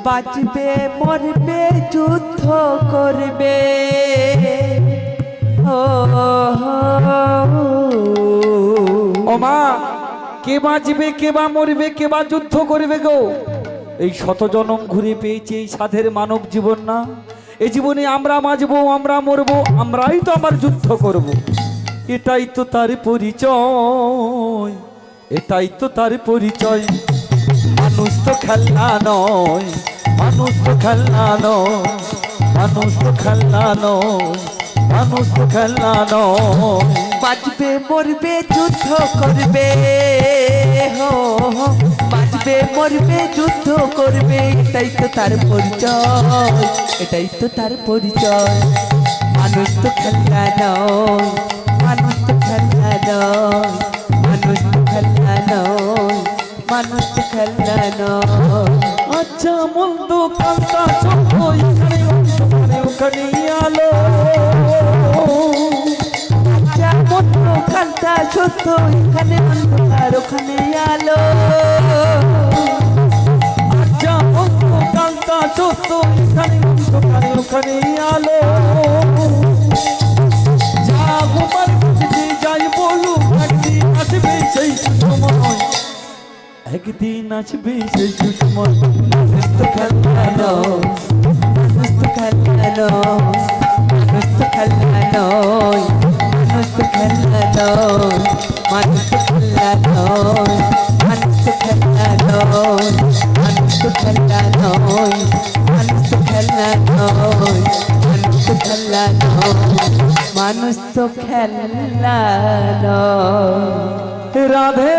বাঁচবে মরবে যুদ্ধ করবে ও মা, কে বাঁচবে কে বা মরবে কে বা যুদ্ধ করবে গো? এই শত জনম ঘুরে পেয়েছি এই সাধের মানব জীবন না। এই জীবনে আমরা বাঁচবো, আমরা মরবো, আমরাই তো আমার যুদ্ধ করব। এটাই তো তার পরিচয়, এটাই তো তার পরিচয়। মানুষ তো খেলনা নয়, মানুষ তো খেলনা নয়, মানুষ তো খেলনা নয়, মানুষ তো খেলনা নয়। বাঁচবে মরবে যুদ্ধ করবে বাঁচবে মরবে যুদ্ধ করবে, এটাই তো তার পরিচয়, এটাই তো তার পরিচয়। মানুষ তো খেলনা নয়, মানুষ তো খেলনা নয়, মানুষ তো খেলনা নয়, মানুষ তো খেলনা নয়। আচ্ছা মন্দ কান্তা সত্য এখানে ওখানে ওখানে আলো। আচ্ছা মন্দ কান্তা সত্য এখানে অন্ধকার ওখানে আলো। আচ্ছা মন্দ কান্তা সত্য এখানে ওখানে ওখানে আলো। যা তোমার কাছে যাই বলুক একদিন আসবে সেই সময়, একদিন আসবে সেই সময়। মানুষ তো খেলনা নয়, মানুষ তো খেলনা নয়, মানুষ তো খেলনা নয়, মানুষ তো খেলনা নয়, মানুষ তো খেলনা নয়, মানুষ তো খেলনা নয়, মানুষ তো খেলনা নয়, মানুষ তো খেলনা নয়, মানুষ তো খেলনা নয়, মানুষ তো খেলনা নয়। রাধে